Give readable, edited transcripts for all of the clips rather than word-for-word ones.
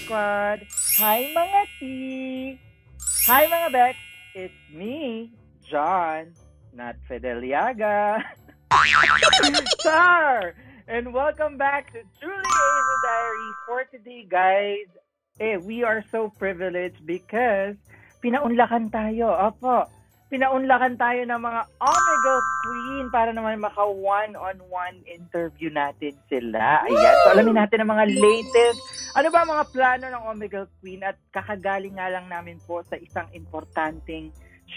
Squad! Hi mga T! Hi mga Bex! It's me, John, not Fideliaga. Sir! And welcome back to Truly Asia Diaries for today, guys. We are so privileged because pinaunlakan tayo. Opo, pinaunlakan tayo ng mga Omegle Queen para naman maka one-on-one interview natin sila. Ayan. So, alamin natin ang mga latest. Ano ba mga plano ng Omegle Queen? At kakagaling nga lang namin po sa isang importanteng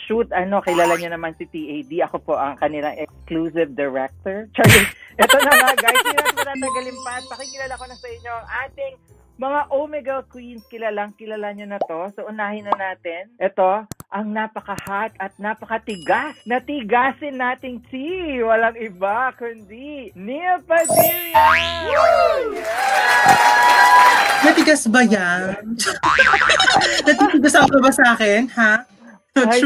shoot. Kilala niyo naman si TAD. Ako po ang kanilang exclusive director. Charlie, ito na nga guys. Hindi natin matatagalin pa. Pakikilala ko na sa inyo ang ating mga Omegle Queens. Kilala nyo na to. So, unahin na natin. Ito, ang napaka-hot at napakatigas. Natigasin nating tea. Walang iba, kundi Nia Padilla! Natigas ba yan? Natigas ako ba sa akin, ha? Ay,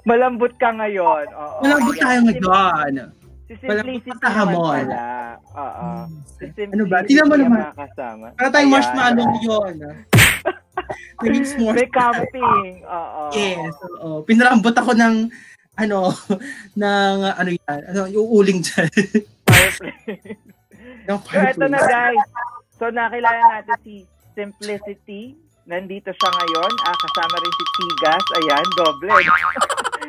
malambot ka ngayon. Malambot tayo ngayon. Si Simplicity naman pala. Oo. Si Simplicity ano ba? Tingnan mo naman. Kasama. Para tayong marshmallow yun. May camping. Oo. Yes. Oo. Pinarambot ako ng yung uling dyan. Fireplace. So, eto na guys. So, nakilala natin si Simplicity. Nandito siya ngayon. Kasama rin si Tigas. Ayan, doble.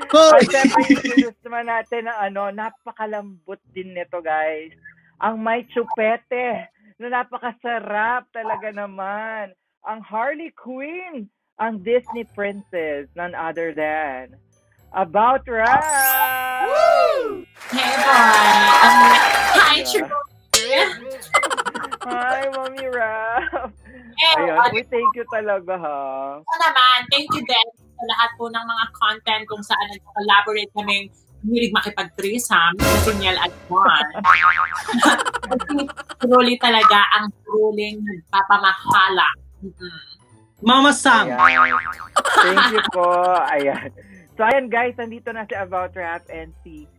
At siyempre, introduce naman natin na napakalambot din nito, guys. Ang may chupete na napakasarap talaga naman. Ang Harley Quinn, ang Disney princess, none other than About Rap! Hey, boy! Hi, Hi, Mommy Rap! Hey, ayun, thank you talaga, ha? Naman, thank you din sa lahat po ng mga content kung saan nag-collaborate kaming hilig makipag-threesome sa Sinyal at Juan. Truly talaga ang truling nagpapamahala. Mama Sam! Thank you po. Ayan. So, ayan guys, nandito na si About Rap and si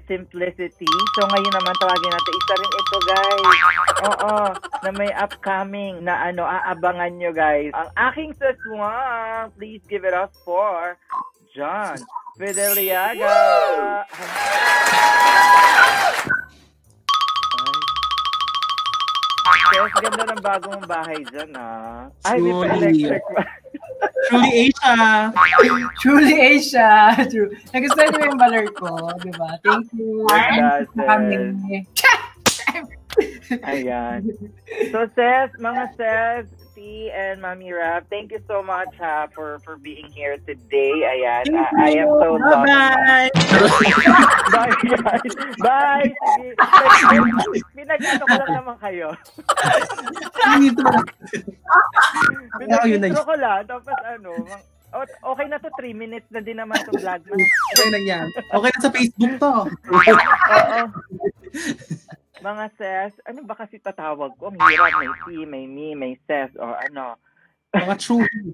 Simplicity. So, ngayon naman tawagin natin. Isa rin ito, guys. Oo, na may upcoming na aabangan nyo, guys. Ang aking saswang, please give it up for John Fideliaga. Yes, ganda ng bagong bahay dyan, ha? Ay, may pa-electric ba? Truly Asia. Truly Asia. True. Nagustuhan niyo yung baler ko, di ba? Thank you. Ayan. So, mga Ses, T and Mami Rap, thank you so much for being here today. Ayan. I am so lucky. Bye! Bye, guys. Bye! Sige. Pinag-ano ko lang naman kayo. Pinag-intro ko lang. Tapos okay na to, 3 minutes na din naman itong vlog. Okay na yan. Okay na sa Facebook to. Oo. Mga Ses, ano ba kasi tatawag ko? Ang hirap, may T, may me, may Ses, o ano. Mga truly.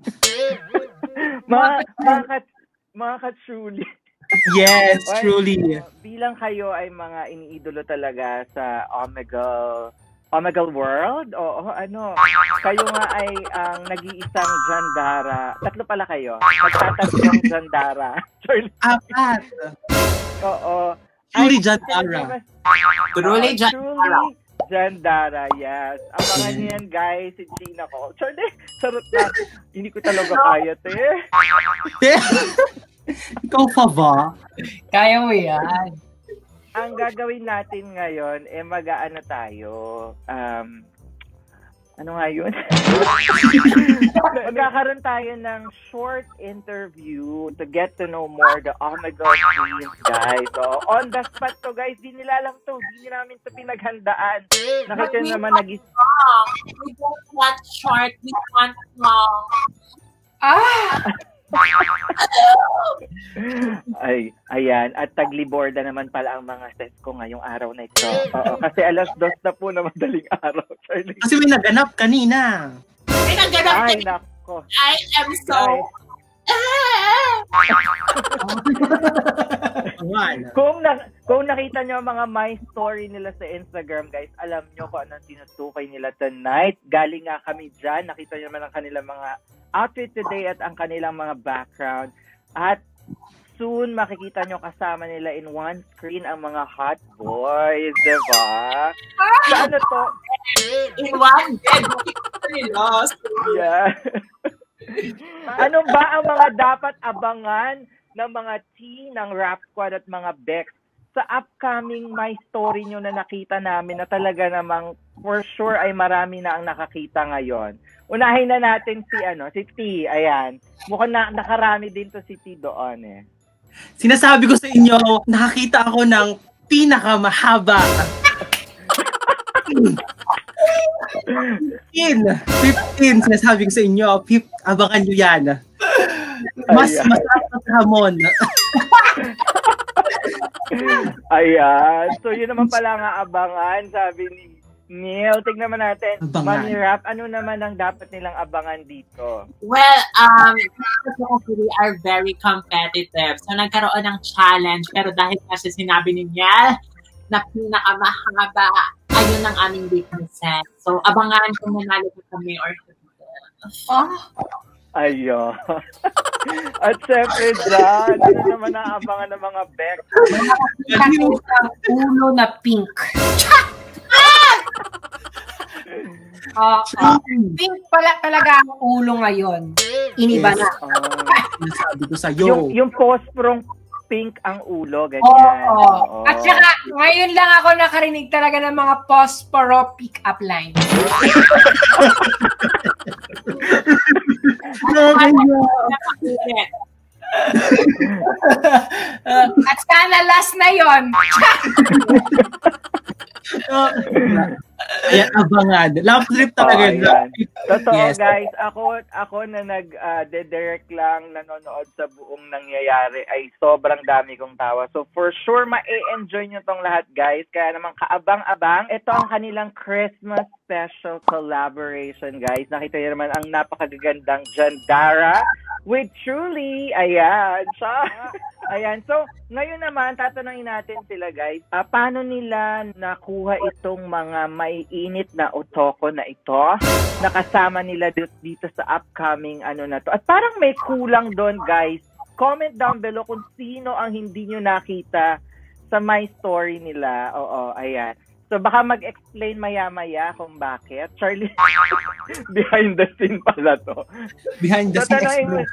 mga ka-truly. Yes, truly. Bilang kayo ay mga iniidolo talaga sa Omegle World, kayo nga ay ang nag-iisang Jandara. 3 pala kayo. Magtatatlong Jandara. Apat. Oo. Truly Jandara. Truly Jandara, yes. Abangan niyo yan, guys. Si Gina ko. Charot na. Hindi ko talaga kaya, te. Ikaw pa ba? Kaya mo yan. Ang gagawin natin ngayon, mag-aano tayo. Ano nga yun? Magkakaroon tayo ng short interview to get to know more the Omegle Queens, guys. So, on the spot to, guys. Di nila lang to. Di namin to pinaghandaan. Nakita naman We don't want short. We want long. Ay, ayan. At tagliborda naman pala ang mga sets ko ngayong araw na ito. Oo, kasi 2:00 na po na madaling araw. Kasi may naganap kanina. May naganap Ay, nako. I am so Kung nakita nyo mga my story nila sa Instagram, guys, alam nyo kung anong tinutukay nila tonight. Galing nga kami dyan. Nakita nyo naman ang kanilang mga outfit today at ang kanilang mga background. At soon, makikita nyo kasama nila in one screen ang mga hot boys, diba? So, ano to? In one bed. Yeah. Ano ba ang mga dapat abangan ng mga T ng Rap Squad at mga Bex sa upcoming My Story nyo na nakita namin na talaga namang for sure ay marami na ang nakakita ngayon. Unahin na natin si T. Ayan. Mukhang nakarami din to si T doon eh. Sinasabi ko sa inyo, nakakita ako ng pinakamahaba. 15. Sinasabi ko sa inyo, abangan nyo yan. Masarap at hamon. Ayan. So, yun naman pala nga abangan, sabi ni Neil. Tignan naman natin. Mami Rap, ano naman ang dapat nilang abangan dito? Well, we are very competitive. So, nagkaroon ng challenge. Pero dahil kasi sinabi ni Niel na pinakamahaba, ayun ang aming weaknesses. So, abangan kung nanalo kami or Ayun. At syempre dyan, ano naman ang abangan ng mga Bex? Ang ulo na pink. Pink pala talaga ang ulo ngayon. Iniba na. Sabi ko sa'yo. Yung post-prong pink ang ulo, ganyan. Oo. At saka, ngayon lang ako nakarinig talaga ng mga posporo pick-up lines. At sana last na yon. Ayan, abangan. Love trip talaga. Totoo, yes. Guys. Ako na nag-direct lang, nanonood sa buong nangyayari, ay sobrang dami kong tawa. So, for sure, ma-enjoy nyo tong lahat, guys. Kaya naman, kaabang-abang. Ito ang kanilang Christmas special collaboration, guys. Nakita nyo naman ang napakagagandang Jandara with Truly. Ayan. Ayan. So, ngayon naman, tatanungin natin sila, guys. Paano nila nakuha itong mga maiinit na otoko na ito? Nakasama nila dito sa upcoming na to. At parang may kulang doon, guys. Comment down below kung sino ang hindi nyo nakita sa My Story nila. Oo, ayan. So, baka mag-explain maya-maya kung bakit. Charlie, behind the scene pala to. Behind the scene.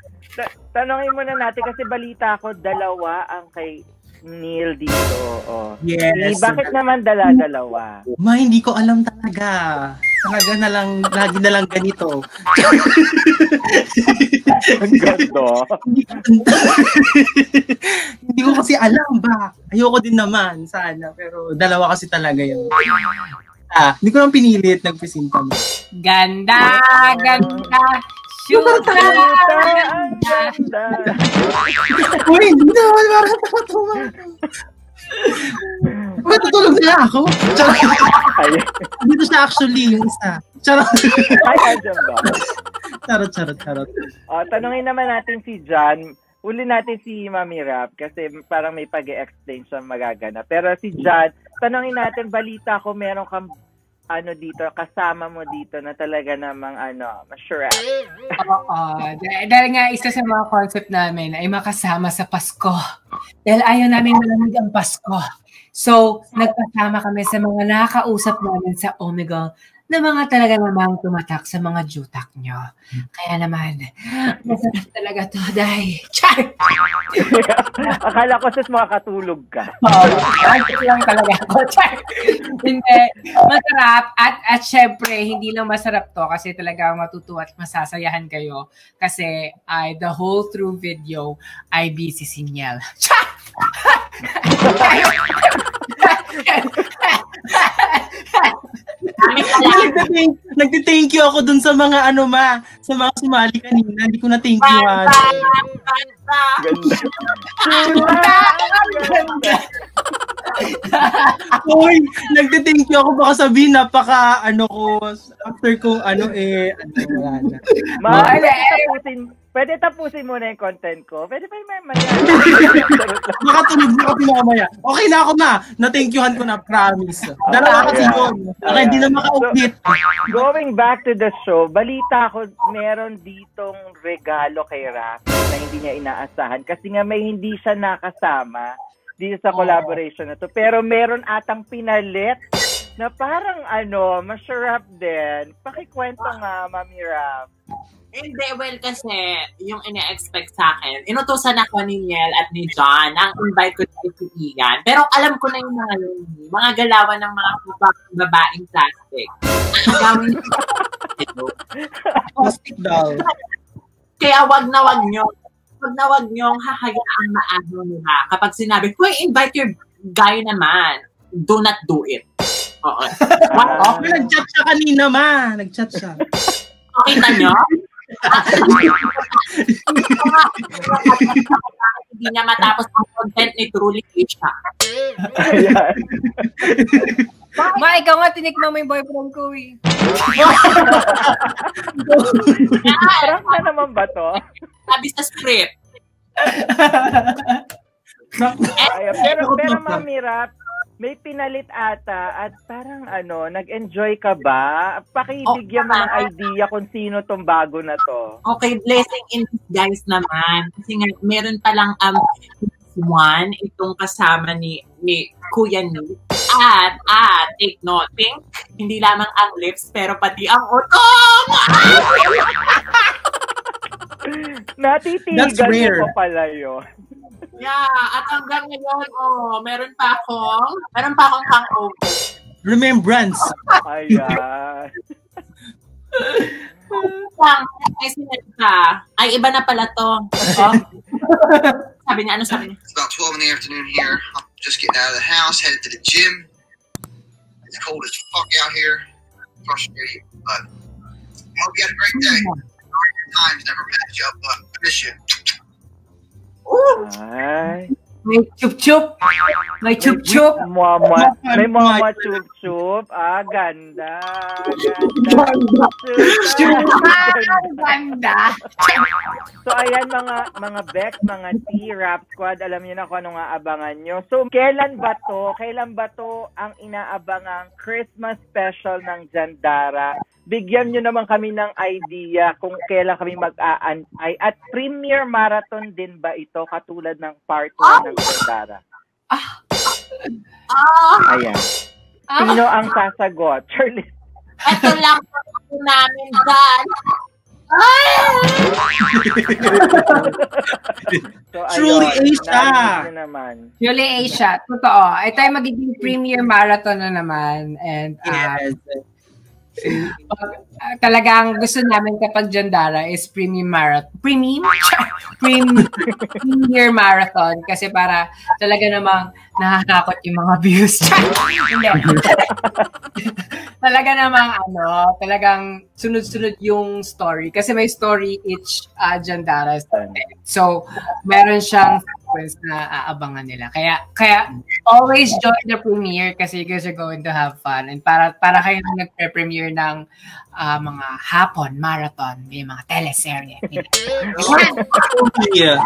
Tanongin muna natin kasi balita ko, dalawa ang kay Neil dito. Oh. Yes. Bakit naman dalawa? Hindi ko alam talaga. Talaga na lang, lagi na lang ganito. Ang ganda. Hindi ko kasi alam ba. Ayoko din naman sana. Pero dalawa kasi talaga yun. Hindi ko lang pinilit. Nagpresinta mo. Ganda! Shoota! Ganda! Uy, hindi naman. Parang nakatuwa. Matutulog na ako. Dito siya actually yung isa. Charot. Ay, dyan ba? Charot. Tanungin naman natin si John. Uli natin si Mami Rap kasi parang may pag-e-explain siya magagana. Pero si John, tanungin natin, balita ko meron kang dito, kasama mo dito na talaga namang masure. Oo. Dahil nga isa sa mga concept namin ay makasama sa Pasko. Dahil ayaw namin malamig ang Pasko. So, nagkasama kami sa mga nakakausap namin sa Omegle na mga talaga namang tumatak sa mga jutak nyo. Kaya naman, masarap talaga to, Day. Char! Akala ko sis makakatulog ka. Oo, lang talaga ako. Char! Hindi. Masarap. At syempre, hindi lang masarap to kasi talaga matutuwa at masasayahan kayo. Kasi the whole through video ay busy si Niel. Char! Nagti-thank you ako dun sa mga sa mga sumali kanina. Hindi ko na thank you. Ganda. Uy, nagte-thank you ako. Baka sabihin, after kong wala na. Pwede tapusin muna yung content ko. Pwede pa yung mamaya. Baka tulog na kasi mamaya. Okay na ako na. Na-thank-youhan ko na, promise. Dalawa kasi yun. Okay, hindi na maka-update. Going back to the show, balita ko, meron ditong regalo kay Raph na hindi niya inaasahan. Kasi nga may hindi siya nakasama dito sa collaboration na to. Pero meron atang pinalit na parang masarap din. Pakikwento nga, Mami Raph. Hindi, well, kasi yung ina-expect sa akin, inutusan ako ni Niel at ni John, ang invite ko si Ian. Pero alam ko na yung mga galawan ng mga babaeng plastic. Ang gawin Plastic doll. Kaya wag na wag nyo hahayaan maano nila. Kapag sinabi, invite your guy naman, do not do it. Oo. Nag-chat siya kanina, ma. Nag-chat siya. Kita nyo? Hindi niya matapos ang content ni Truly Asia. Ma, ikaw nga tinikman mo yung boyfriend ko eh. Parang na naman ba to? Sabi sa script. Pero Mami Raph, may pinalit ata at parang nag-enjoy ka ba? Pakibigyan mo ng idea kung sino tong bago na to. Okay, blessing in disguise naman. Kasi nga, meron palang one, itong kasama ni Kuya Nick. At, take note, hindi lamang ang lips, pero pati ang utong! Natitigan mo pa pala yun. Yeah, at hanggang ngayon, meron pa akong hangover. Remembrance. Ayan. Ay, sinalita. Ay, iba na pala to. Sabi niya, It's about 12 in the afternoon here. I'm just getting out of the house, headed to the gym. It's cold as fuck out here. Frustrated, but I hope you had a great day. Sorry your times never match up, but I miss you. Ay. May chup-chup. May chup-chup. May mama chup-chup. Ganda. Ganda. So, ayan mga Bex, mga T-Rap Squad, alam niyo na kung anong aabangan nyo. So, kailan ba to ang inaabangang Christmas special ng Jandara? Bigyan nyo naman kami ng idea kung kailan kami mag-aantay. At premiere marathon din ba ito katulad ng part 1 ng Jandara? Ayan. Sino ang sasagot? Charlie. Ito lang po namin dyan. So, Truly Asia. Truly Asia. Totoo. Ito ay magiging premiere marathon na naman. And talagang gusto namin kapag Jandara is premiere marathon kasi para talaga namang nakakakot yung mga views. Hindi. Talaga namang talagang sunod-sunod yung story kasi may story each Jandara. So, meron siyang sequence na aabangan nila. Kaya always join the premiere kasi you guys are going to have fun. And para kayo nagpre-premiere ng mga hapon, marathon, may mga teleserye. Yeah.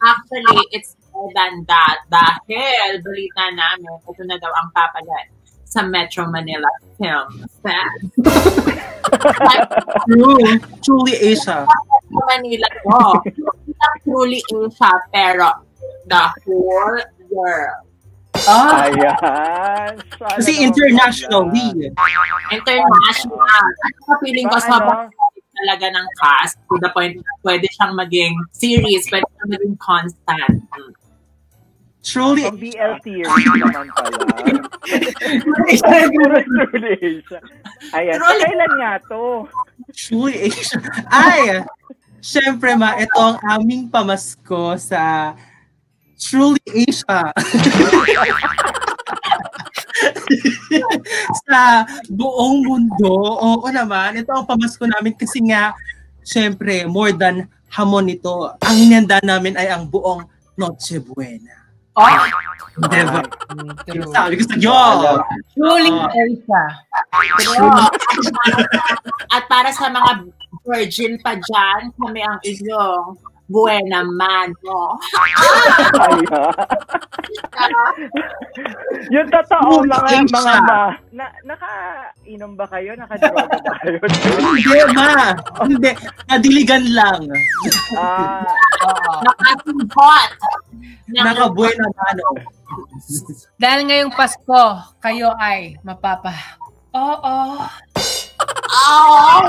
Actually, it's more than that. Dahil balita namin, ito na daw ang papagat sa Metro Manila Film Fest. Truly Asia. Manila to. Truly Asia, pero the whole world. Ayan. Kasi internationally. International. Feeling ko sobrang talaga ng cast to the point pwede siyang maging series, pwede siyang maging constant. Truly BL series naman pala. Truly Asia. Ayan. Kailan nga to? Truly Asia. Ay! Siyempre ito ang aming pamasko sa Truly Asia. Sa buong mundo. Oo naman. Ito ang pamasko namin kasi nga, siyempre, more than hamon ito. Ang hinanda namin ay ang buong Noche Buena. Oh, Diba? true. Sabi ko sa'yo. Truly Asia. At para sa mga virgin pa dyan, kami ang inyong buena mano. Yung totoo, Truly mga Asia. nakainom ba kayo? Nakadroga ba kayo? Hindi, ma. Hindi. Nadiligan lang. Nakasimpot. Nakabuena mano. Dahil ngayong Pasko, kayo ay mapapa. Oo. Oh!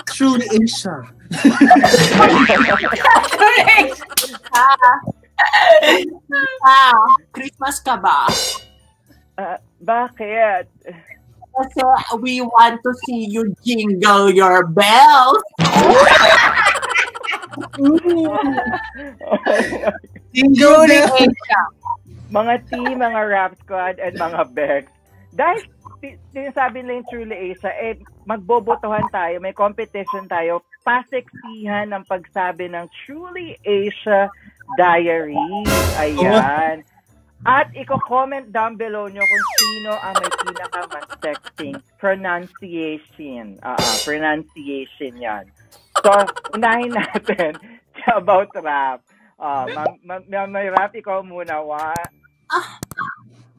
Truly Asia. Christmas ka ba? Bakit? Kasi we want to see you jingle your bells. Truly Asia. Mga team, mga rap squad, and mga Bex. Dahil sinasabi nila yung Truly Asia, magbobotohan tayo, may competition tayo, paseksihan ng pagsabi ng Truly Asia Diaries. Ayan. At i-comment down below nyo kung sino ang may pinaka-mas sexting pronunciation. Pronunciation yan. So, unahin natin about rap. May rap, ikaw muna.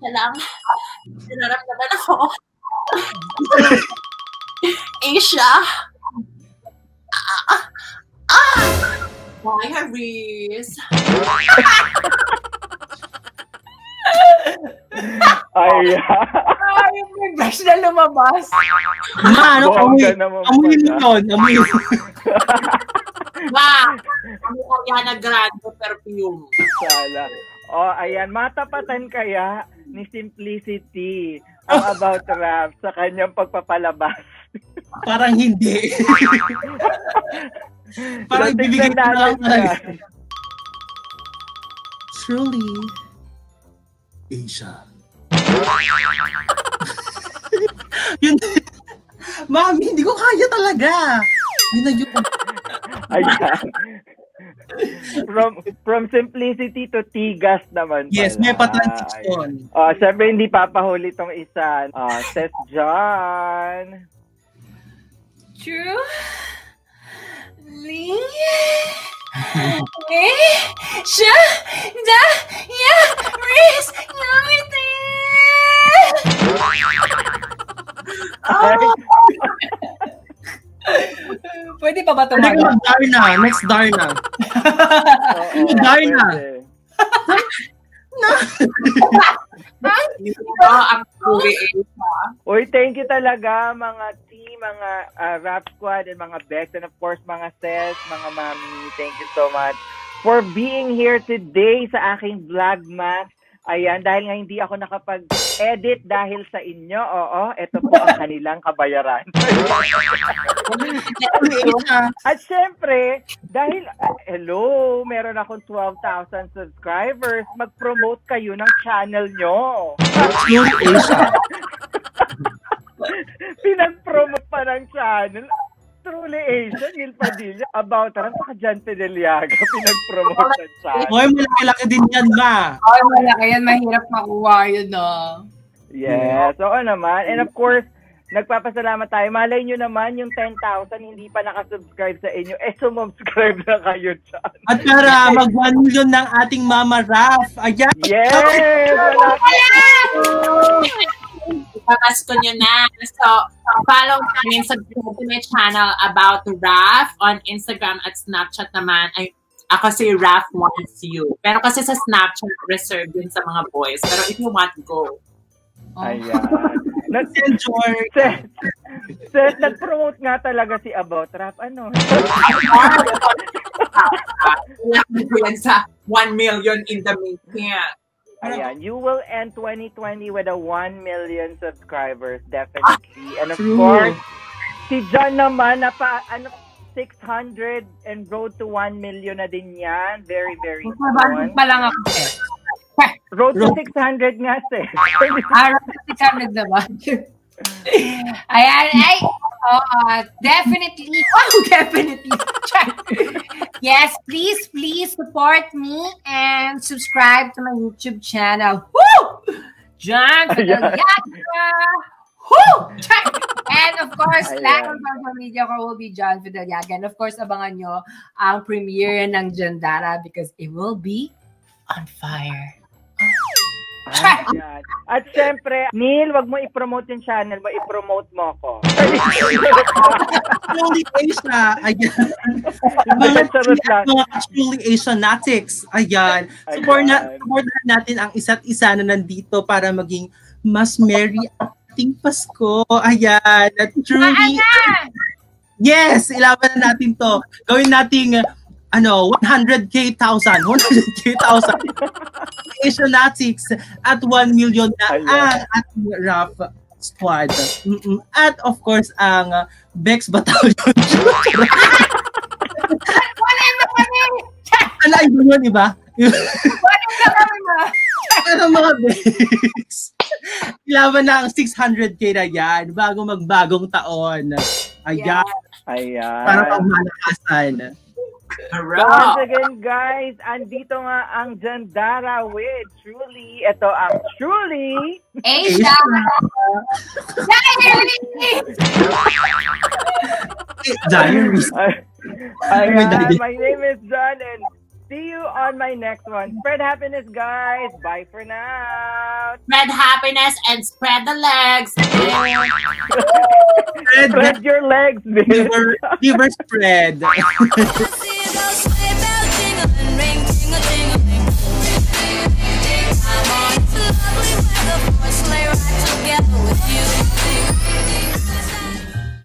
Nararamdaman ako. Asia. Why, Haris? Ay, May brush na lumabas. Ma, ano? Bongga naman Amuyin mo pala. yun. Amuyin mo. Wow! Ang Ariana Grande perfume. Sala. Ayan, matapatan kaya ni Simplicity ang about rap sa kanyang pagpapalabas. Parang hindi. Parang So, ibibigay tignan ko lang. natin yan. Truly Asia. Yun. Mami, hindi ko kaya talaga. Yun na yun. Ayan. From simplicity to tigas naman pala. Yes, may pa-transition. Siyempre, hindi papahuli tong isa. Says John. True. Asia. Diaries. Pwede pa ba ito? Darna. Next Darna. Darna. Ang Truly Asia. Uy, thank you talaga mga team, mga rap squad, and mga Bex, and of course mga Ses, mga Mami. Thank you so much for being here today sa aking vlogmas. Ayan, dahil nga hindi ako nakapag-edit dahil sa inyo, ito po ang kanilang kabayaran. At syempre, dahil, hello, meron akong 12,000 subscribers, mag-promote kayo ng channel nyo. Pinag-promote pa ng channel. Truly Asia, Neil Padilla, about rap, saka Jan Pedeliaga, pinag-promote ng channel. Hoy, malaki-laki din yan, ma. Ay, malaki yan. Mahirap makuha yun, no? Yes, oo naman. And of course, nagpapasalamat tayo. Malay nyo naman, yung 10,000 hindi pa nakasubscribe sa inyo. Sumubscribe na kayo dyan. At para mag-1 million ng ating Mama Raf. Ayan. Yes! Ipapasko nyo na. So, follow namin, subscribe to my channel about Raf on Instagram at Snapchat naman. Ako si Raf Wants You. Pero kasi sa Snapchat, reserved din sa mga boys. Pero if you want, go. Ayan. Enjoy. Seth, nag-promote nga talaga si About Rap. Ano? Ilan ko yan sa 1 million in the making. Ayan, you will end 2020 with a 1 million subscribers, definitely. And of course, si John naman, 600 and road to 1 million na din yan. Very, very soon. Pa lang ako, eh. Road to 600 nga, Seth. Road to 600 na ba? Ayan, definitely. Wow, definitely. Yes, please support me and subscribe to my YouTube channel. Woo! John Fidelyaga! Woo! And of course, lahat ng social media ko will be John Fidelyaga. And of course, abangan nyo ang premiere ng Jandara because it will be on fire. At syempre, Neil, wag mo i-promote yung channel mo, i-promote mo ako. Truly Asia. Ayan. Mga Truly Asianatics. Ayan. Supportan natin ang isa't isa na nandito para maging mas merry ang ating Pasko. Ayan. At truly... Yes! Ilaban na natin to. Gawin nating 100K thousand Asianatics at 1 million na ang ating rap squad. At of course, ang Bex Battalion. Ano ay yun, iba? Ano mga Bex? Ilaban na ang 600K na yan bago magbagong taon. Ayan. Para pagmalakasan. Once again, guys, andito nga ang Jandara with Truly. Ito ang Truly Asia Diaries. Ayan, my name is John and see you on my next one. Spread happiness, guys. Bye for now. Spread happiness and spread the legs. Spread your legs, bitch. Give her spread. See those sleigh bells jingle and ring.